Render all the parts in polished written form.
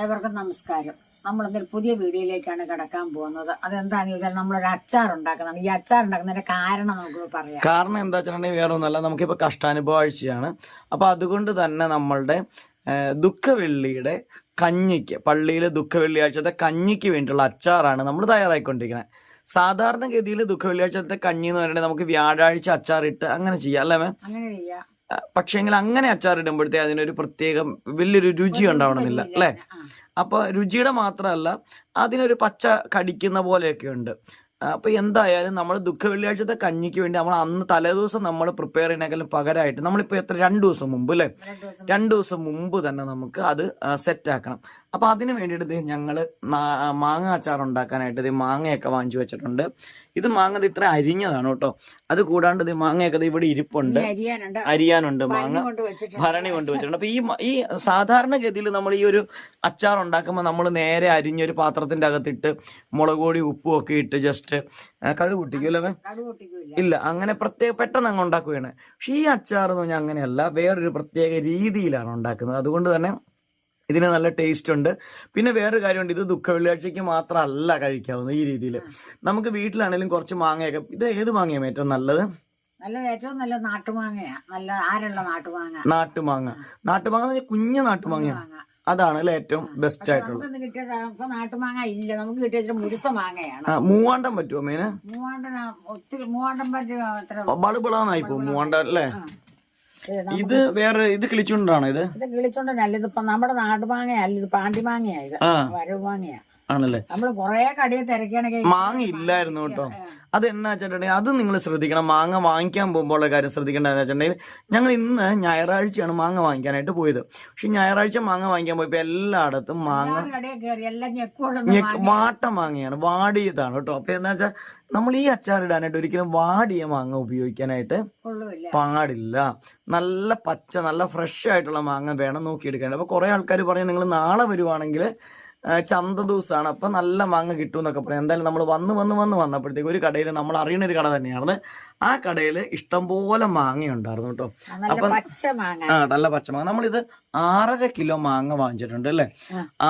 ഏവർക്കും നമസ്കാരം. നമ്മളെന്തൊരു പുതിയ വീഡിയോയിലേക്കാണ് കിടക്കാൻ പോകുന്നത്. അതെന്താണെന്ന് ചോദിച്ചാൽ നമ്മളൊരു അച്ചാർ ഉണ്ടാക്കുന്നതാണ്. ഈ അച്ചാർ ഉണ്ടാക്കുന്നതിന്റെ കാരണം നമുക്ക് പറയാം. കാരണം എന്താ വെച്ചിട്ടുണ്ടെങ്കിൽ വേറെ ഒന്നല്ല, നമുക്കിപ്പോൾ കഷ്ടാനുഭവ ആഴ്ചയാണ്. അപ്പോൾ അതുകൊണ്ട് തന്നെ നമ്മളുടെ ദുഃഖവെള്ളിയുടെ കഞ്ഞിക്ക്, പള്ളിയിലെ ദുഃഖവെള്ളിയാഴ്ചത്തെ കഞ്ഞിക്ക് വേണ്ടിയുള്ള അച്ചാറാണ് നമ്മൾ തയ്യാറായിക്കൊണ്ടിരിക്കുന്നത്. സാധാരണഗതിയിൽ ദുഃഖവെള്ളിയാഴ്ചത്തെ കഞ്ഞി എന്ന് പറയുന്നത് നമുക്ക് വ്യാഴാഴ്ച അച്ചാറിട്ട് അങ്ങനെ ചെയ്യാം അല്ലേ മാം? അങ്ങനെ ചെയ്യാം. പക്ഷേങ്കിൽ അങ്ങനെ അച്ചാറിടുമ്പോഴത്തേ അതിനൊരു പ്രത്യേകം വലിയൊരു രുചി ഉണ്ടാവണമെന്നില്ല അല്ലേ? അപ്പോൾ രുചിയുടെ മാത്രമല്ല, അതിനൊരു പച്ച കടിക്കുന്ന പോലെയൊക്കെ ഉണ്ട്. അപ്പോൾ എന്തായാലും നമ്മൾ ദുഃഖവെള്ളിയാഴ്ചത്തെ കഞ്ഞിക്ക് വേണ്ടി നമ്മൾ അന്ന് തലേദിവസം നമ്മൾ പ്രിപ്പയർ ചെയ്യുന്നതിനേക്കാളും പകരമായിട്ട് നമ്മളിപ്പോൾ 2 ദിവസം മുമ്പ് അല്ലേ, 2 ദിവസം മുമ്പ് തന്നെ നമുക്ക് അത് സെറ്റാക്കണം. അപ്പോൾ അതിന് വേണ്ടിയിട്ട് ഞങ്ങൾ മാങ്ങ അച്ചാർ ഉണ്ടാക്കാനായിട്ട് ഇത് മാങ്ങയൊക്കെ വാങ്ങിച്ചു വെച്ചിട്ടുണ്ട്. ഇത് മാങ്ങ ഇത്ര അരിഞ്ഞതാണ് കേട്ടോ. അത് കൂടാണ്ട് ഇത് മാങ്ങയൊക്കെ ഇവിടെ ഇരിപ്പുണ്ട്, അരിയാനുണ്ട്, മാങ്ങ ഭരണി കൊണ്ടുവച്ചിട്ടുണ്ട്. അപ്പൊ ഈ സാധാരണഗതിയിൽ നമ്മൾ ഈ ഒരു അച്ചാർ ഉണ്ടാക്കുമ്പോൾ നമ്മൾ നേരെ അരിഞ്ഞൊരു പാത്രത്തിന്റെ അകത്തിട്ട് മുളക് പൊടി ഉപ്പും ഒക്കെ ഇട്ട് ജസ്റ്റ് കടുക് പൊട്ടിക്കൂല്ലേ? ഇല്ല, അങ്ങനെ പെട്ടെന്ന് അങ്ങ് ഉണ്ടാക്കുകയാണ്. പക്ഷെ ഈ അച്ചാർ എന്ന് പറഞ്ഞാൽ അങ്ങനെയല്ല, വേറൊരു പ്രത്യേക രീതിയിലാണ് ഉണ്ടാക്കുന്നത്. അതുകൊണ്ട് തന്നെ ഇതിന് നല്ല ടേസ്റ്റ് ഉണ്ട്. പിന്നെ വേറൊരു കാര്യമുണ്ട്, ഇത് ദുഃഖവെള്ളിയാഴ്ചയ്ക്ക് മാത്രമല്ല കഴിക്കാവുന്നത്. ഈ രീതിയിൽ നമുക്ക് വീട്ടിലാണെങ്കിലും കുറച്ച് മാങ്ങയൊക്കെ, ഇത് ഏത് മാങ്ങയാണ് ഏറ്റവും നല്ലത്? ഏറ്റവും നല്ല നാട്ടുമാങ്ങയാ, നല്ല ആരുള്ള നാട്ടുമാങ്ങ. നാട്ടുമാങ്ങ കുഞ്ഞു നാട്ടുമാങ്ങയാണ്, അതാണ് അല്ലെ ഏറ്റവും ബെസ്റ്റ് ആയിട്ടുള്ളത്. നാട്ടുമാങ്ങ ഇല്ല, നമുക്ക് കിട്ടിയ മുഴുത്ത മാങ്ങയാണ്. മൂവാണ്ടം പറ്റുമോ മീന്? മൂവാണ്ടം പറ്റും, ബളുബിളാന്നായി പോകും മൂവാണ്ടം അല്ലേ? ഇത് വേറെ, ഇത് കിളിച്ചുണ്ടാണോ? ഇത് കിളിച്ചുണ്ടല്ല, ഇതിപ്പോ നമ്മുടെ നാട്ടുമാങ്ങയല്ല, ഇത് പാണ്ടിമാങ്ങയാ, ഇത് വരവ് മാങ്ങയാ ആണല്ലേ. നമ്മള് കൊറേ കടയെ തിരക്കുകയാണെങ്കിൽ മാങ്ങ ഇല്ലായിരുന്നു കേട്ടോ. അത് എന്നാ വെച്ചിട്ടുണ്ടെങ്കിൽ അത് നിങ്ങൾ ശ്രദ്ധിക്കണം. മാങ്ങ വാങ്ങിക്കാൻ പോകുമ്പോൾ കാര്യം ശ്രദ്ധിക്കേണ്ടതെന്ന് വെച്ചിട്ടുണ്ടെങ്കിൽ, ഞങ്ങൾ ഇന്ന് ഞായറാഴ്ചയാണ് മാങ്ങ വാങ്ങിക്കാനായിട്ട് പോയത്. പക്ഷെ ഞായറാഴ്ച മാങ്ങ വാങ്ങിക്കാൻ പോയപ്പോ എല്ലായിടത്തും മാങ്ങ വാട്ട മാങ്ങയാണ്, വാടിയതാണ് കേട്ടോ. അപ്പൊ എന്താ വെച്ചാൽ നമ്മൾ ഈ അച്ചാറിടാനായിട്ട് ഒരിക്കലും വാടിയ മാങ്ങ ഉപയോഗിക്കാനായിട്ട് പാടില്ല. നല്ല പച്ച, നല്ല ഫ്രഷ് ആയിട്ടുള്ള മാങ്ങ വേണം നോക്കിയെടുക്കാനായിട്ട്. അപ്പൊ കുറെ ആൾക്കാർ പറയും നിങ്ങൾ നാളെ വരുവാണെങ്കിൽ ചന്ത ദിവസമാണ്, അപ്പൊ നല്ല മാങ്ങ കിട്ടും എന്നൊക്കെ പറയാം. എന്തായാലും നമ്മൾ വന്നപ്പോഴത്തേക്ക് ഒരു കടയിൽ, നമ്മൾ അറിയുന്ന ഒരു കട തന്നെയാണ്, ആ കടയിൽ ഇഷ്ടംപോലെ മാങ്ങ ഉണ്ടായിരുന്നു കേട്ടോ. അപ്പൊ നല്ല പച്ചമാങ്ങ. നമ്മളിത് 6.5 കിലോ മാങ്ങ വാങ്ങിച്ചിട്ടുണ്ട് അല്ലേ.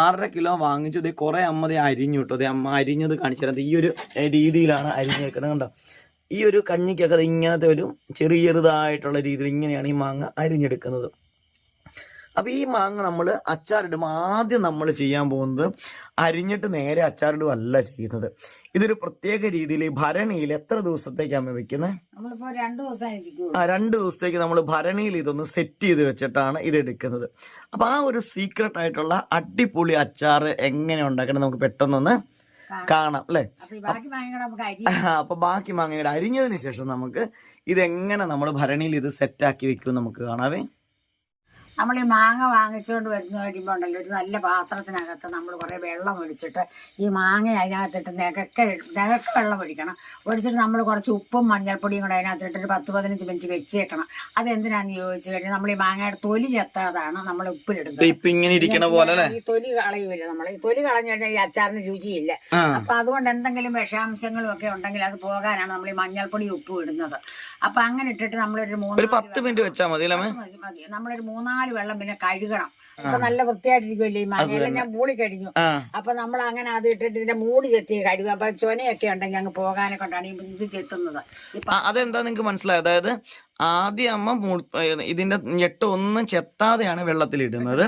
6.5 കിലോ വാങ്ങിച്ചു. ഇത് കുറെ അമ്മ അരിഞ്ഞു കേട്ടോ. അതെ, അമ്മ അരിഞ്ഞത് കാണിച്ചു തരാം. ഈ ഒരു രീതിയിലാണ് അരിഞ്ഞേക്കുന്നത് കണ്ടോ. ഈ ഒരു കഞ്ഞിക്കൊക്കെ ഇങ്ങനത്തെ ഒരു ചെറുതായിട്ടുള്ള രീതിയിൽ ഇങ്ങനെയാണ് ഈ മാങ്ങ അരിഞ്ഞെടുക്കുന്നത്. അപ്പൊ ഈ മാങ്ങ നമ്മൾ അച്ചാറിടുമ്പോൾ ആദ്യം നമ്മൾ ചെയ്യാൻ പോകുന്നത് അരിഞ്ഞിട്ട് നേരെ അച്ചാറിടുകയല്ല ചെയ്യുന്നത്. ഇതൊരു പ്രത്യേക രീതിയിൽ ഈ ഭരണിയിൽ എത്ര ദിവസത്തേക്കാണ് വെക്കുന്നത്? 2 ദിവസത്തേക്ക് നമ്മൾ ഭരണിയിൽ ഇതൊന്ന് സെറ്റ് ചെയ്ത് വെച്ചിട്ടാണ് ഇത് എടുക്കുന്നത്. അപ്പൊ ആ ഒരു സീക്രട്ട് ആയിട്ടുള്ള അടിപൊളി അച്ചാർ എങ്ങനെ ഉണ്ടാക്കണം നമുക്ക് പെട്ടെന്നൊന്ന് കാണാം അല്ലെ. അപ്പൊ ബാക്കി മാങ്ങയുടെ അരിഞ്ഞതിന് ശേഷം നമുക്ക് ഇതെങ്ങനെ നമ്മൾ ഭരണിയിൽ ഇത് സെറ്റാക്കി വെക്കും നമുക്ക് കാണാവേ. നമ്മൾ ഈ മാങ്ങ വാങ്ങിച്ചുകൊണ്ട് വരുമ്പോൾ ഉണ്ടല്ലോ, ഒരു നല്ല പാത്രത്തിനകത്ത് നമ്മൾ കുറേ വെള്ളം ഒഴിച്ചിട്ട് ഈ മാങ്ങ അതിനകത്തിട്ട് നികക്ക വെള്ളം ഒഴിക്കണം. ഒഴിച്ചിട്ട് നമ്മൾ കുറച്ച് ഉപ്പും മഞ്ഞൾപ്പൊടിയും കൂടെ അതിനകത്തിട്ടൊരു 10-15 മിനിറ്റ് വെച്ചേക്കണം. അതെന്തിനാന്ന് ചോദിച്ചു കഴിഞ്ഞാൽ നമ്മൾ ഈ മാങ്ങയുടെ തൊലി ചെത്താതാണ് നമ്മൾ ഉപ്പിലിടുന്നത്. ഈ തൊലി കളയുമില്ല. നമ്മൾ ഈ തൊലി കളഞ്ഞു കഴിഞ്ഞാൽ ഈ അച്ചാറിന് രുചിയില്ല. അപ്പൊ അതുകൊണ്ട് എന്തെങ്കിലും വിഷാംശങ്ങളും ഒക്കെ ഉണ്ടെങ്കിൽ അത് പോകാനാണ് നമ്മൾ ഈ മഞ്ഞൾപ്പൊടി ഉപ്പും ഇടുന്നത്. അപ്പൊ അങ്ങനെ ഇട്ടിട്ട് നമ്മളൊരു 10 മിനിറ്റ് വെച്ചാൽ മതി. നമ്മളൊരു 3-4 വെള്ളം പിന്നെ കഴുകണം. അപ്പൊ നല്ല വൃത്തിയായിട്ടിരിക്കുമല്ലേ ഈ മാങ്ങയെല്ലാം. ഞാൻ മൂളി കഴിഞ്ഞു. അപ്പൊ നമ്മൾ അങ്ങനെ അത് ഇട്ടിട്ട് ഇതിന്റെ മൂടി ചെത്തി കഴുകുക. അപ്പൊ ചൊനയൊക്കെ ഉണ്ടെങ്കിൽ അങ്ങ് പോകാനെ കൊണ്ടാണ് ഇത് ചെത്തുന്നത്. അതെന്താ നിങ്ങൾക്ക് മനസ്സിലായത്? അതായത് ആദ്യം അമ്മ ഇതിന്റെ ഞെട്ട് ഒന്നും ചെത്താതെയാണ് വെള്ളത്തിലിടുന്നത്.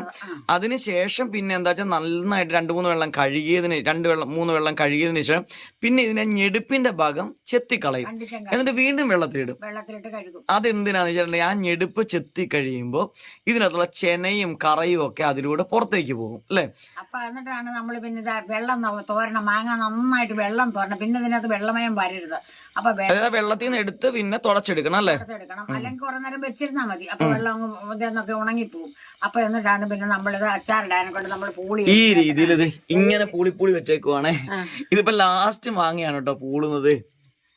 അതിനുശേഷം പിന്നെ എന്താ വെച്ചാൽ നന്നായിട്ട് 2-3 വെള്ളം കഴുകിയതിന് 3 വെള്ളം കഴുകിയതിനു ശേഷം പിന്നെ ഇതിനെ ഞെടുപ്പിന്റെ ഭാഗം ചെത്തിക്കളയും. എന്നിട്ട് വീണ്ടും വെള്ളത്തിലിടും. അതെന്തിനാന്ന് വെച്ചിട്ടുണ്ടെങ്കിൽ ആ ഞെടുപ്പ് ചെത്തി കഴിയുമ്പോൾ ഇതിനകത്തുള്ള ചെനയും കറയും ഒക്കെ അതിലൂടെ പുറത്തേക്ക് പോകും അല്ലെ. അപ്പൊ എന്നിട്ടാണ് നമ്മൾ പിന്നെ വെള്ളം തോരണം. മാങ്ങ നന്നായിട്ട് വെള്ളം തോരണം. പിന്നെ ഇതിനകത്ത് വെള്ളമയം വരരുത്. അപ്പൊ വെള്ളത്തിൽ നിന്ന് എടുത്ത് പിന്നെ തുടച്ചെടുക്കണം അല്ലേ. അല്ലെങ്കിൽ കുറെ നേരം വെച്ചിരുന്നാ മതി. അപ്പൊ വെള്ളം ഇതെന്നൊക്കെ ഉണങ്ങിപ്പോവും. അപ്പൊ എന്നിട്ടാണ് പിന്നെ നമ്മളിത് അച്ചാറിടാനെ കൊണ്ട് നമ്മൾ പൂളി ഈ രീതിയിൽ ഇത് ഇങ്ങനെ പൂളി വെച്ചേക്കുവാണേ. ഇതിപ്പോ ലാസ്റ്റ് മാങ്ങയാണ് കേട്ടോ പൂളുന്നത്.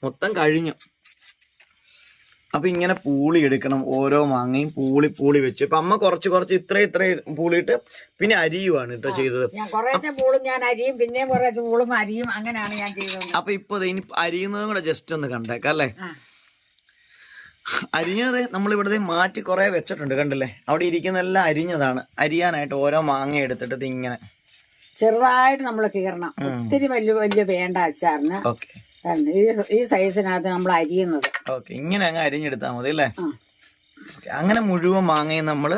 മൊത്തം കഴിഞ്ഞു. അപ്പൊ ഇങ്ങനെ പൂളി എടുക്കണം. ഓരോ മാങ്ങയും പൂളി വെച്ച്. ഇപ്പൊ അമ്മ കുറച്ച് ഇത്ര പൂളിയിട്ട് പിന്നെ അരിയുവാണ് കേട്ടോ ചെയ്തത്. കുറേശ്ശെ പൂളും ഞാൻ അരിയും, പിന്നെയും കുറേശ്ശെ പൂളും അരിയും, അങ്ങനെയാണ് ഞാൻ ചെയ്തത്. അപ്പൊ ഇപ്പൊ ഇനി അരിയുന്നതും കൂടെ ജസ്റ്റ് ഒന്ന് കണ്ടേക്കാം അല്ലേ. അരിഞ്ഞത് നമ്മളിവിടുത്തെ മാറ്റി കുറെ വെച്ചിട്ടുണ്ട്, കണ്ടില്ലേ? അവിടെ ഇരിക്കുന്നതെല്ലാം അരിഞ്ഞതാണ്. അരിയാനായിട്ട് ഓരോ മാങ്ങ എടുത്തിട്ട് ഇത് ഇങ്ങനെ ചെറുതായിട്ട് നമ്മൾ കീറണം. ഒത്തിരി വലിയ വലിയ വേണ്ട അച്ചാറിന്. ഓക്കെ, ഈ സൈസിനകത്ത് നമ്മൾ അരിയുന്നത്. ഓക്കെ, ഇങ്ങനെ അങ്ങ് അരിഞ്ഞെടുത്താൽ മതി അല്ലേ? അങ്ങനെ മുഴുവൻ മാങ്ങയും നമ്മൾ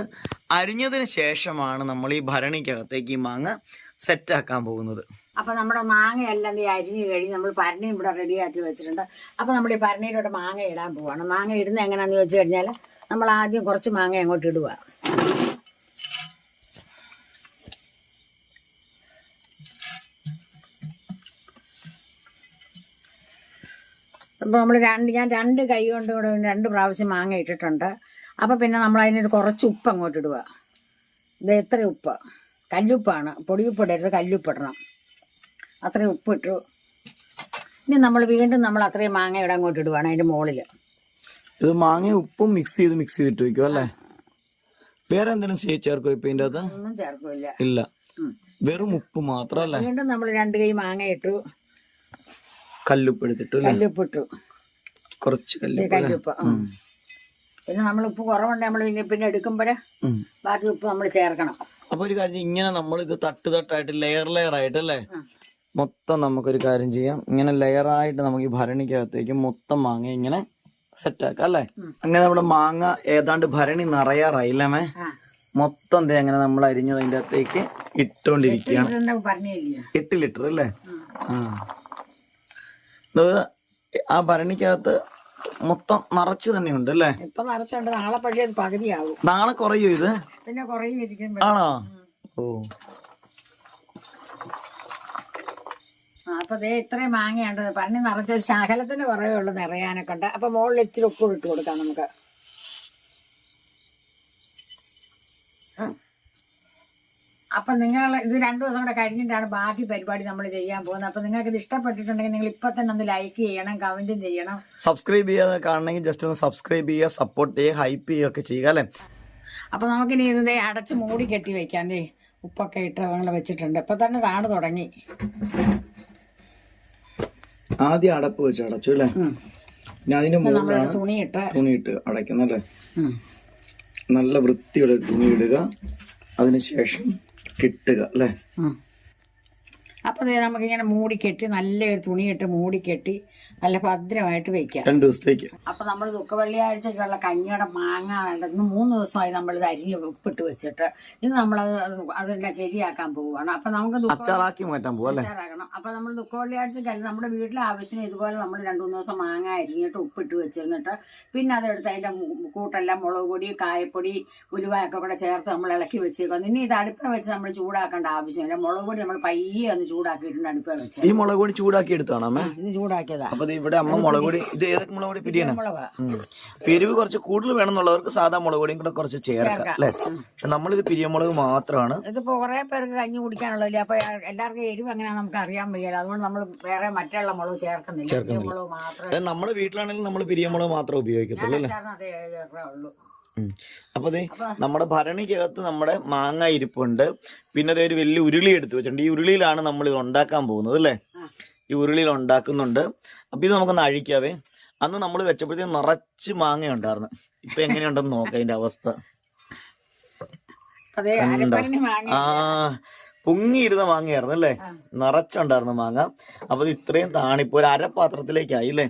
അരിഞ്ഞതിന് ശേഷമാണ് നമ്മൾ ഈ ഭരണിക്കകത്തേക്ക് ഈ മാങ്ങ സെറ്റാക്കാൻ പോകുന്നത്. അപ്പൊ നമ്മുടെ മാങ്ങയെല്ലാം ഈ അരിഞ്ഞു കഴിഞ്ഞ് നമ്മൾ ഭരണിയും ഇവിടെ റെഡിയാക്കി വെച്ചിട്ടുണ്ട്. അപ്പൊ നമ്മൾ ഈ ഭരണിയിലോട്ട് മാങ്ങ ഇടാൻ പോവാണ്. മാങ്ങ ഇടുന്നത് എങ്ങനെയാന്ന് വെച്ച് കഴിഞ്ഞാൽ നമ്മൾ ആദ്യം കുറച്ച് മാങ്ങ അങ്ങോട്ട് ഇടുക. അപ്പോൾ നമ്മൾ ഞാൻ 2 കൈ കൊണ്ട് കൂടെ 2 പ്രാവശ്യം മാങ്ങ ഇട്ടിട്ടുണ്ട്. അപ്പോൾ പിന്നെ നമ്മൾ അതിനൊരു കുറച്ച് ഉപ്പ് അങ്ങോട്ട് ഇടുക. ഇത് എത്ര ഉപ്പ്? കല്ലുപ്പാണ്, പൊടിയുപ്പ് ഇടരുത്, കല്ലുപ്പിടണം. അത്രയും ഉപ്പിട്ടു. ഇനി നമ്മൾ വീണ്ടും നമ്മൾ അത്രയും മാങ്ങ ഇവിടെ അങ്ങോട്ട് ഇടുവാണ് അതിൻ്റെ മുകളിൽ. ഇത് മാങ്ങ ഉപ്പും മിക്സ് ചെയ്തിട്ട് വയ്ക്കും അല്ലേ? വേറെ എന്തെങ്കിലും ചേർക്കും ഇപ്പം ഇതിൻ്റെ അകത്ത്? ഒന്നും ചേർക്കില്ല, ഇല്ല, വെറും ഉപ്പ് മാത്രം അല്ലേ? വീണ്ടും നമ്മൾ 2 കൈ മാങ്ങ ഇട്ടു, കല്ലുപ്പ് എടുത്തിട്ടു, കല്ലുപ്പിട്ടു, കുറച്ച് കല്ലുപ്പ്. പിന്നെ നമ്മൾ ഉപ്പ് കുറവുണ്ട് നമ്മൾ പിന്നെ എടുക്കുമ്പോഴേ ബാക്കി ഉപ്പ് നമ്മൾ ചേർക്കണം. അപ്പൊ ഒരു കാര്യം, ഇങ്ങനെ നമ്മൾ ഇത് തട്ടായിട്ട് ലെയർ ആയിട്ട് അല്ലേ മൊത്തം നമുക്കൊരു കാര്യം ചെയ്യാം. ഇങ്ങനെ ലെയറായിട്ട് നമുക്ക് ഈ ഭരണിക്കകത്തേക്ക് മൊത്തം മാങ്ങ ഇങ്ങനെ സെറ്റാക്കാം അല്ലേ? അങ്ങനെ നമ്മുടെ മാങ്ങ ഏതാണ്ട് ഭരണി നിറയാറായില്ലേ? മൊത്തം അങ്ങനെ നമ്മൾ അരിഞ്ഞത് അതിൻ്റെ അകത്തേക്ക് ഇട്ടുകൊണ്ടിരിക്കുകയാണ്. 8 ലിറ്റർ അല്ലേ? ആ ഭരണിക്കകത്ത് മൊത്തം നിറച്ച് തന്നെ ഉണ്ട് അല്ലേ? ഇപ്പൊ നിറച്ചുണ്ട്. നാളെ പക്ഷേ പകുതിയാവും. നാളെ കുറയോ ഇത്? പിന്നെ കുറയും. ആണോ? ഓ, അപ്പൊ ഇത്രയും മാങ്ങയുണ്ട്. പന്നി നിറച്ചൊരു ശകലത്തിന് കുറവേ ഉള്ളു നിറയാനൊക്കെ ഉണ്ട്. അപ്പൊ മുകളിൽ ഇച്ചിരി ഉപ്പ് ഇട്ട് കൊടുക്കാം നമുക്ക്. അപ്പൊ നിങ്ങൾ ഇത് 2 ദിവസം കൂടെ കഴിഞ്ഞിട്ടാണ് ബാക്കി പരിപാടി നമ്മൾ ചെയ്യാൻ പോകുന്നത്. അപ്പൊ നിങ്ങൾക്ക് ഇത് ഇഷ്ടപ്പെട്ടിട്ടുണ്ടെങ്കിൽ നിങ്ങൾ ഇപ്പൊ തന്നെ ഒന്ന് ലൈക്ക് ചെയ്യണം, കമന്റും ചെയ്യണം. സബ്സ്ക്രൈബ് ചെയ്യാതെ കാണണമെങ്കിൽ ജസ്റ്റ് ഒന്ന് സബ്സ്ക്രൈബ് ചെയ്യുക, സപ്പോർട്ട് ചെയ്യുക, ഹൈപ്പ് ചെയ്യുക ചെയ്യുക അല്ലേ? അപ്പൊ നമുക്കിനി ഇത് അടച്ച് മൂടി കെട്ടി വെക്കാം. ഉപ്പൊക്കെ ഇട്ട് ഞങ്ങൾ വെച്ചിട്ടുണ്ട്. ഇപ്പൊ തന്നെ താണു തുടങ്ങി. ആദ്യം അടപ്പ് വെച്ച് അടച്ചു അല്ലേ? അതിന്റെ മുകളിലാണ് തുണിയിട്ട് അടയ്ക്കുന്നല്ലേ? നല്ല വൃത്തിയുള്ള തുണി ഇടുക, അതിനുശേഷം കിട്ടുക അല്ലേ? അപ്പൊ നമുക്കിങ്ങനെ മൂടിക്കെട്ടി നല്ലൊരു തുണിയിട്ട് മൂടിക്കെട്ടി നല്ല ഭദ്രമായിട്ട് വെക്കാം 2 ദിവസത്തേക്ക്. അപ്പൊ നമ്മൾ ദുഃഖവെള്ളിയാഴ്ചക്കുള്ള കഞ്ഞിയുടെ മാങ്ങ ഇന്ന് 3 ദിവസമായി നമ്മൾ ഇത് അരിഞ്ഞ് ഉപ്പിട്ട് വെച്ചിട്ട് ഇന്ന് നമ്മളത് അതെല്ലാം ശരിയാക്കാൻ പോവുകയാണ്. അപ്പൊ നമുക്ക് അച്ചാറാക്കി മാറ്റാൻ പോവല്ലേ? അച്ചാറാക്കണം. അപ്പൊ നമ്മൾ ദുഃഖവെള്ളിയാഴ്ചക്കല്ല നമ്മുടെ വീട്ടിലെ ആവശ്യത്തിന് ഇതുപോലെ നമ്മൾ 2-3 ദിവസം മാങ്ങ അരിഞ്ഞിട്ട് ഉപ്പിട്ട് വെച്ചിരുന്നിട്ട് പിന്നെ അതെടുത്ത് അതിന്റെ കൂട്ടെല്ലാം മുളക് പൊടി, കായപ്പൊടി, ഉലുവയൊക്കെ കൂടെ ചേർത്ത് നമ്മൾ ഇളക്കി വെച്ചേക്കാം. ഇനി ഇത് അടുപ്പ വെച്ച് നമ്മൾ ചൂടാക്കേണ്ട ആവശ്യമില്ല. മുളക് പൊടി നമ്മൾ പയ്യെ ഒന്ന് ചൂടാക്കിയിട്ടുണ്ട് അടുപ്പ വെച്ച്. ഈ മുളക് പൊടി ചൂടാക്കി എടുത്താണോ? ഇത് ചൂടാക്കിയതാ. ഇവിടെ അമ്മ മുളക് പൊടി, ഇത് ഏതൊക്കെ മുളക് പൊടി? പിരിയാണ്. എരിവ് കുറച്ച് കൂടുതൽ വേണമെന്നുള്ളവർക്ക് സാധാ മുളക് പൊടിയും കൂടെ കുറച്ച് ചേർക്കാം അല്ലെ? പക്ഷെ നമ്മളിത് പിരിയമുളക് മാത്രമാണ്. ഇതിപ്പോ കുറെ പേർക്ക് കഞ്ഞി കുടിക്കാനുള്ളതില്ല. അപ്പൊ എല്ലാവർക്കും എരിവ് എങ്ങനെയാ നമുക്ക് അറിയാൻ വയ്യാല. അതുകൊണ്ട് നമ്മൾ വേറെ മറ്റുള്ള മുളക് ചേർക്കുന്നില്ല. മുളക് മാത്രമേ. നമ്മുടെ വീട്ടിലാണെങ്കിൽ നമ്മൾ പിരിയമുളക് മാത്രമേ ഉപയോഗിക്കത്തുള്ളൂ അല്ലേ? ഉള്ളൂ. അപ്പൊ നമ്മുടെ ഭരണിക്കകത്ത് നമ്മുടെ മാങ്ങ ഇരിപ്പുണ്ട്. പിന്നെ ഒരു വലിയ ഉരുളി എടുത്ത് വെച്ചിട്ടുണ്ട്. ഈ ഉരുളിയിലാണ് നമ്മൾ ഇത് ഉണ്ടാക്കാൻ പോകുന്നത് അല്ലേ? ഈ ഉരുളിയിൽ ഉണ്ടാക്കുന്നുണ്ട്. അപ്പൊ ഇത് നമുക്കൊന്ന് അഴിക്കാവേ. അന്ന് നമ്മൾ വെച്ചപ്പോഴത്തേക്ക് നിറച്ച് മാങ്ങ ഉണ്ടായിരുന്നു. ഇപ്പൊ എങ്ങനെയുണ്ടെന്ന് നോക്കാം അതിന്റെ അവസ്ഥ. പൊങ്ങിയിരുന്ന മാങ്ങയായിരുന്നു അല്ലേ? നിറച്ചുണ്ടായിരുന്ന മാങ്ങ. അപ്പൊ ഇത്രയും താണിപ്പോ ഒരു അരപാത്രത്തിലേക്കായി അല്ലേ?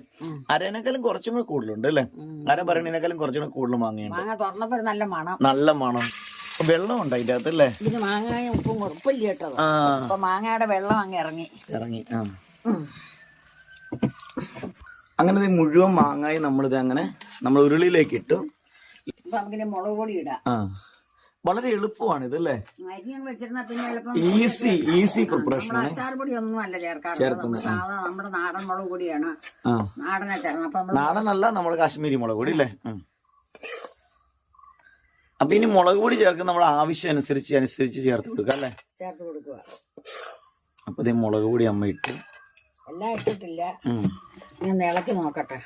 അരേനേക്കാളും കുറച്ചും കൂടെ കൂടുതലുണ്ട് അല്ലേ? അര ഭരണിനേക്കാളും കുറച്ചും കൂടെ കൂടുതൽ മാങ്ങയുണ്ട്. നല്ല മണം. വെള്ളം ഉണ്ട് അതിന്റെ അകത്ത് അല്ലേ? മാങ്ങയും ഉപ്പും ഉറപ്പില്ല കേട്ടോ. അപ്പൊ മാങ്ങയുടെ വെള്ളം അങ്ങ് ഇറങ്ങി. അങ്ങനെ മുഴുവൻ മാങ്ങായി നമ്മളിത് അങ്ങനെ നമ്മൾ ഉരുളിയിലേക്ക് ഇട്ടു. മുളക് പൊടി ഇടാം. വളരെ എളുപ്പമാണ് ഇത് അല്ലേ? ഈസി പ്രിപ്പറേഷൻ ആണ്. അച്ചാർ പൊടി ഒന്നും അല്ല ചേർക്കുന്നത്. നമ്മുടെ നാടൻ മുളക് പൊടിയാണ്. നാടനെ ചേർക്കണം. നാടനല്ല, നമ്മുടെ കാശ്മീരി മുളക് പൊടി അല്ലേ? അപ്പൊ ഇനി മുളക് പൊടി ചേർക്കുന്ന നമ്മുടെ ആവശ്യം അനുസരിച്ച് ചേർത്ത് കൊടുക്കുക അല്ലേ? ചേർത്ത് കൊടുക്കുക. അപ്പൊ ഇതേ മുളക് പൊടി അമ്മ ഇട്ട് എല്ലാം ഇട്ടിട്ടില്ല. ഞാൻ ഇളക്കി നോക്കട്ടെ.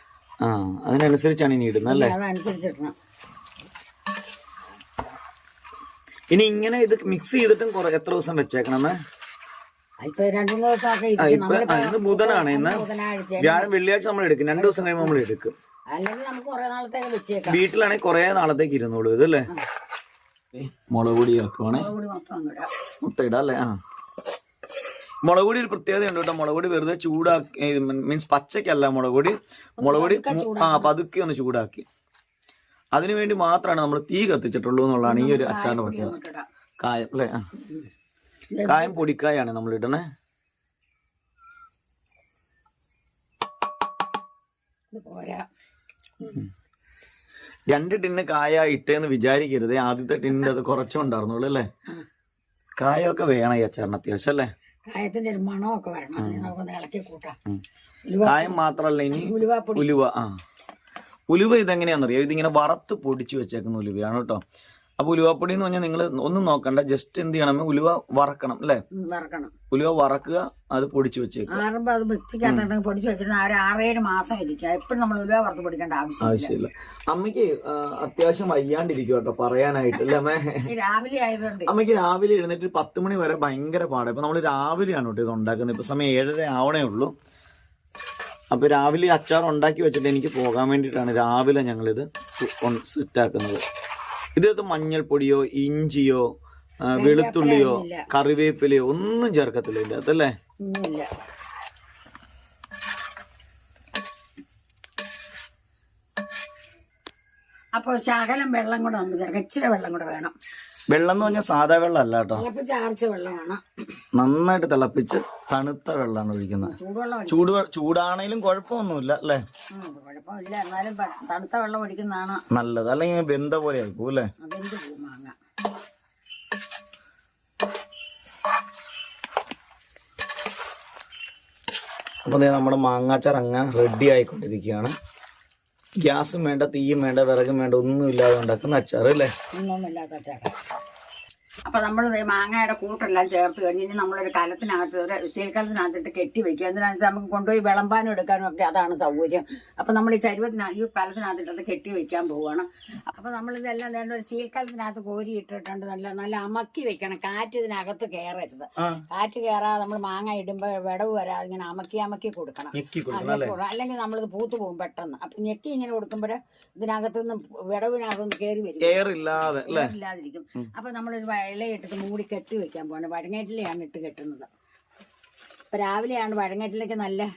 അതിനനുസരിച്ചാണ് ഇനി ഇടുന്നത് അല്ലേ? അതനുസരിച്ചിടണം. ഇനി ഇങ്ങനെ ഇത് മിക്സ് ചെയ്തിട്ടും എത്ര ദിവസം വെച്ചേക്കണമേ? ഇപ്പൊ 2-3 ദിവസമൊക്കെ ഇന്ന് ബുധനാണ്. ഇന്ന് വ്യാഴം വെള്ളിയാഴ്ച നമ്മൾ എടുക്കും. 2 ദിവസം കഴിയുമ്പോൾ നമ്മൾ എടുക്കും. അല്ലെങ്കിൽ നമുക്ക് കുറെ നാളത്തേക്ക് വെച്ചേക്കാം. വീട്ടിലാണെങ്കിൽ കുറെ നാളത്തേക്ക് ഇരുന്നോളൂ ഇതല്ലേ. മുളക് പൊടി വെക്കുവാണേ, മൊത്തം ഇടാം അല്ലേ. ആ മുളക് പൊടി ഒരു പ്രത്യേകതയുണ്ട് കേട്ടോ. മുളക് പൊടി വെറുതെ ചൂടാക്കി, മീൻസ് പച്ചക്കല്ല മുളക് പൊടി പതുക്കെ ഒന്ന് ചൂടാക്കി, അതിനുവേണ്ടി മാത്രമാണ് നമ്മൾ തീ കത്തിച്ചിട്ടുള്ളൂ എന്നുള്ളതാണ് ഈ ഒരു അച്ചാറിന്റെ പ്രത്യേകത. കായം അല്ലേ. ആ കായം പൊടിക്കായാണ് നമ്മൾ ഇടണേ. രണ്ട് ടിന്ന് കായ ഇട്ടേന്ന് വിചാരിക്കരുത്. ആദ്യത്തെ ടിന്നിന്റെ അത് കുറച്ചുണ്ടായിരുന്നുള്ളൂ അല്ലേ. കായൊക്കെ വേണം ഈ അച്ചാറിന് അത്യാവശ്യം അല്ലേ. കായത്തിന്റെ ഒരു മണമൊക്കെ വരണം, നമുക്കൊന്ന് ഇളക്കി കൂട്ടാം. കായം മാത്രല്ല ഇനി ഉലുവ. ഉലുവ ഇതെങ്ങനെയാണെന്നറിയോ, ഇതിങ്ങനെ വറുത്ത് പൊടിച്ചു വെച്ചേക്കുന്ന ഉലുവയാണ് കേട്ടോ. അപ്പൊ ഉലുവാപ്പൊടി എന്ന് പറഞ്ഞാൽ നിങ്ങൾ ഒന്നും നോക്കണ്ട, ജസ്റ്റ് എന്ത് ചെയ്യണം, ഉലുവ വറക്കണം അല്ലേ. ഉലുവ വറക്കുക, അത് പൊടിച്ചു വെച്ചേക്കുക. അത് മിക്സിക്കകത്ത് പൊടിച്ചു വെച്ചിട്ട് 6-7 മാസം ഇരിക്കുക. എപ്പോഴും നമ്മൾ ഉലുവ വറുത്ത് പൊടിക്കേണ്ട ആവശ്യമില്ല. അമ്മയ്ക്ക് അത്യാവശ്യം വയ്യാണ്ടിരിക്കും കേട്ടോ പറയാനായിട്ടല്ലേ അമ്മേ. രാവിലെ ആയതുകൊണ്ട് അമ്മയ്ക്ക് രാവിലെ എഴുന്നേറ്റ് 10 മണി വരെ ഭയങ്കര പാടാണ്. ഇപ്പൊ നമ്മള് രാവിലെയാണ് കേട്ടോ ഇത് ഉണ്ടാക്കുന്നത്. ഇപ്പൊ സമയം 7:30 ആവണേ ഉള്ളൂ. അപ്പൊ രാവിലെ അച്ചാർ ഉണ്ടാക്കി വെച്ചിട്ട് എനിക്ക് പോകാൻ വേണ്ടിയിട്ടാണ് രാവിലെ ഞങ്ങളിത് സെറ്റാക്കുന്നത്. ഇതിനകത്ത് മഞ്ഞൾപ്പൊടിയോ ഇഞ്ചിയോ വെളുത്തുള്ളിയോ കറിവേപ്പിലയോ ഒന്നും ചേർക്കത്തില്ല ഇതിന്റെ അകത്ത് അല്ലേ. അപ്പൊ ശകലം വെള്ളം കൂടെ നമുക്ക് ചേർക്കാം, ഇച്ചിരി വെള്ളം കൂടെ വേണം. വെള്ളം എന്ന് പറഞ്ഞാൽ സാധാ വെള്ളം അല്ല കേട്ടോ, തിളപ്പിച്ചാർച്ച വെള്ളമാണ്. നന്നായിട്ട് തിളപ്പിച്ച് തണുത്ത വെള്ളമാണ് ഒഴിക്കുന്നത്. ചൂടാണേലും കുഴപ്പമൊന്നുമില്ല അല്ലേ. കുഴപ്പമില്ല, എന്നാലും തണുത്ത വെള്ളം ഒഴിക്കുന്നതാണ് നല്ലത്, അല്ലെങ്കിൽ വെന്ത പോലെ ആയിപ്പോ അല്ലേ. മാങ്ങ അപ്പൊ നമ്മുടെ മാങ്ങാച്ചാർ അങ്ങനെ റെഡി ആയിക്കൊണ്ടിരിക്കുകയാണ്. ഗ്യാസും വേണ്ട, തീയും വേണ്ട, വിറകും വേണ്ട, ഒന്നും ഇല്ലാതെ ഉണ്ടാക്കുന്ന അച്ചാർ അല്ലേ. ഒന്നുമില്ലാത്ത അച്ചാർ. അപ്പൊ നമ്മൾ മാങ്ങയുടെ കൂട്ടെല്ലാം ചേർത്ത് കഴിഞ്ഞ് ഇനി നമ്മളൊരു കലത്തിനകത്ത്, ഒരു സ്റ്റീൽക്കലത്തിനകത്തിട്ട് കെട്ടി വെക്കുക. എന്തിനാണെന്ന് വെച്ചാൽ നമുക്ക് കൊണ്ടുപോയി വിളമ്പാനും എടുക്കാനും ഒക്കെ അതാണ് സൗകര്യം. അപ്പൊ നമ്മൾ ഈ ഈ കലത്തിനകത്തിട്ട് കെട്ടി വെക്കാൻ പോവുകയാണ്. അപ്പൊ നമ്മളിതെല്ലാം വേണ്ട ഒരു സ്റ്റീൽക്കലത്തിനകത്ത് കോരി ഇട്ടിട്ടുണ്ട് നല്ല അമക്കി വെക്കണം. കാറ്റ് ഇതിനകത്ത് കയറരുത്. കാറ്റ് കയറാതെ നമ്മൾ മാങ്ങ ഇടുമ്പോൾ വിടവ് വരാതെ ഇങ്ങനെ അമക്കി കൊടുക്കണം. അല്ലെങ്കിൽ നമ്മളിത് പൂത്തു പോകും പെട്ടെന്ന്. അപ്പൊ ഞെക്കി ഇങ്ങനെ കൊടുക്കുമ്പോൾ ഇതിനകത്തുനിന്ന് വിടവിനകത്തൊന്ന് കയറി വരും, ഇല്ലാതിരിക്കും. അപ്പൊ നമ്മളൊരു ഇലയിട്ടിട്ട് മൂടി കെട്ടി വെക്കാൻ പോകണം. വഴങ്ങേറ്റിലെയാണ് ഇട്ട് കെട്ടുന്നത്. അപ്പൊ രാവിലെയാണ് വഴങ്ങേറ്റിലേക്ക് നല്ല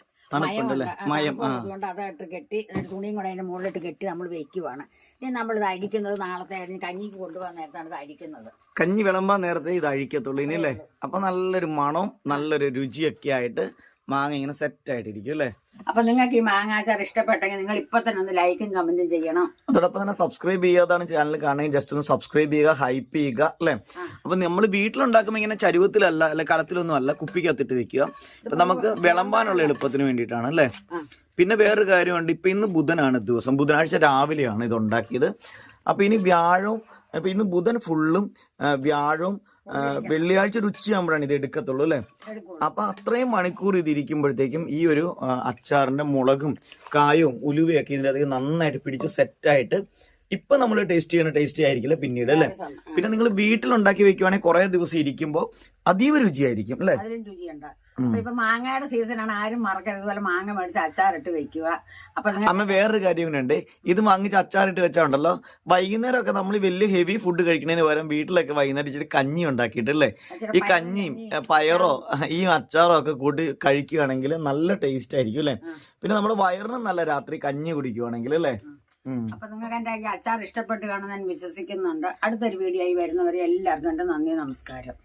മയം, അതുകൊണ്ട് അതായിട്ട് കെട്ടി തുണിയും കൂടെ അതിന്റെ മുകളിലിട്ട് കെട്ടി നമ്മൾ വെക്കുവാണ്. ഇനി നമ്മളിത് അഴിക്കുന്നത് നാളത്തെ കഞ്ഞിക്ക് കൊണ്ടുപോകാൻ നേരത്താണ് ഇത് അഴിക്കുന്നത്. കഞ്ഞി വിളമ്പാൻ നേരത്തെ ഇത് അഴിക്കത്തുള്ളൂ ഇനി അല്ലേ. അപ്പൊ നല്ലൊരു മണവും നല്ലൊരു രുചിയൊക്കെ ആയിട്ട് മാങ്ങ ഇങ്ങനെ സെറ്റ് ആയിട്ടിരിക്കും അല്ലേ. അപ്പൊ നിങ്ങൾക്ക് ഈ മാങ്ങാച്ചാർ ഇഷ്ടപ്പെട്ടെങ്കിൽ നിങ്ങൾ ഇപ്പൊ തന്നെ ഒന്ന് ലൈക്കും കമന്റും ചെയ്യണം. അതോടൊപ്പം തന്നെ സബ്സ്ക്രൈബ് ചെയ്യാതാണ് ചാനൽ കാണുകയും ജസ്റ്റ് ഒന്ന് സബ്സ്ക്രൈബ് ചെയ്യുക, ഹൈപ്പ് ചെയ്യുക അല്ലെ. അപ്പൊ നമ്മൾ വീട്ടിലുണ്ടാക്കുമ്പോൾ ഇങ്ങനെ ചരുവത്തിലല്ല അല്ലെ കലത്തിലൊന്നും അല്ല, കുപ്പിക്കകത്തിട്ട് വെക്കുക. ഇപ്പൊ നമുക്ക് വിളമ്പാനുള്ള എളുപ്പത്തിന് വേണ്ടിയിട്ടാണ് അല്ലെ. പിന്നെ വേറൊരു കാര്യമുണ്ട്, ഇപ്പൊ ഇന്ന് ബുധനാണ് ദിവസം, ബുധനാഴ്ച രാവിലെയാണ് ഇത് ഉണ്ടാക്കിയത്. അപ്പൊ ഇനി വ്യാഴവും, അപ്പൊ ഇന്ന് ബുധൻ ഫുള്ളും വ്യാഴവും വെള്ളിയാഴ്ച ഒരു ഉച്ചയാകുമ്പോഴാണ് ഇത് എടുക്കത്തുള്ളൂ അല്ലെ. അപ്പൊ അത്രയും മണിക്കൂർ ഇത് ഇരിക്കുമ്പോഴത്തേക്കും ഈ ഒരു അച്ചാറിന്റെ മുളകും കായവും ഉലുവയൊക്കെ ഇതിനകത്ത് നന്നായിട്ട് പിടിച്ച് സെറ്റായിട്ട് ഇപ്പൊ നമ്മൾ ടേസ്റ്റ് ചെയ്യുന്ന ടേസ്റ്റ് ആയിരിക്കില്ല പിന്നീട് അല്ലെ. പിന്നെ നിങ്ങൾ വീട്ടിലുണ്ടാക്കി വെക്കുവാണെങ്കിൽ കുറെ ദിവസം ഇരിക്കുമ്പോൾ അതീവ രുചിയായിരിക്കും അല്ലെ. ഇപ്പൊ മാങ്ങയുടെ സീസണാണ്, ആരും മറക്കരുത്. ഇതുപോലെ മാങ്ങ മേടിച്ച് അച്ചാറിട്ട് വെക്കുക. അപ്പൊ അമ്മ വേറൊരു കാര്യം ഉണ്ട്, ഇത് വാങ്ങിച്ച് അച്ചാറിട്ട് വെച്ചാണ്ടല്ലോ വൈകുന്നേരം ഒക്കെ നമ്മൾ വലിയ ഹെവി ഫുഡ് കഴിക്കുന്നതിന് പകരം വീട്ടിലൊക്കെ വൈകുന്നേരം ഇച്ചിരി കഞ്ഞി ഉണ്ടാക്കിയിട്ടല്ലേ, ഈ കഞ്ഞിയും പയറോ ഈ അച്ചാറോ ഒക്കെ കൂട്ടി കഴിക്കുകയാണെങ്കിൽ നല്ല ടേസ്റ്റ് ആയിരിക്കും അല്ലെ. പിന്നെ നമ്മുടെ വയറിനും നല്ല രാത്രി കഞ്ഞി കുടിക്കുവാണെങ്കിൽ അല്ലേ. അപ്പൊ നിങ്ങൾക്ക് എന്റെ അച്ചാർ ഇഷ്ടപ്പെട്ട് കാണുമെന്ന് ഞാൻ വിശ്വസിക്കുന്നുണ്ട്. അടുത്തൊരു വീഡിയോ ആയി വരുന്നവരെ എല്ലാവർക്കും എന്റെ നന്ദി, നമസ്കാരം.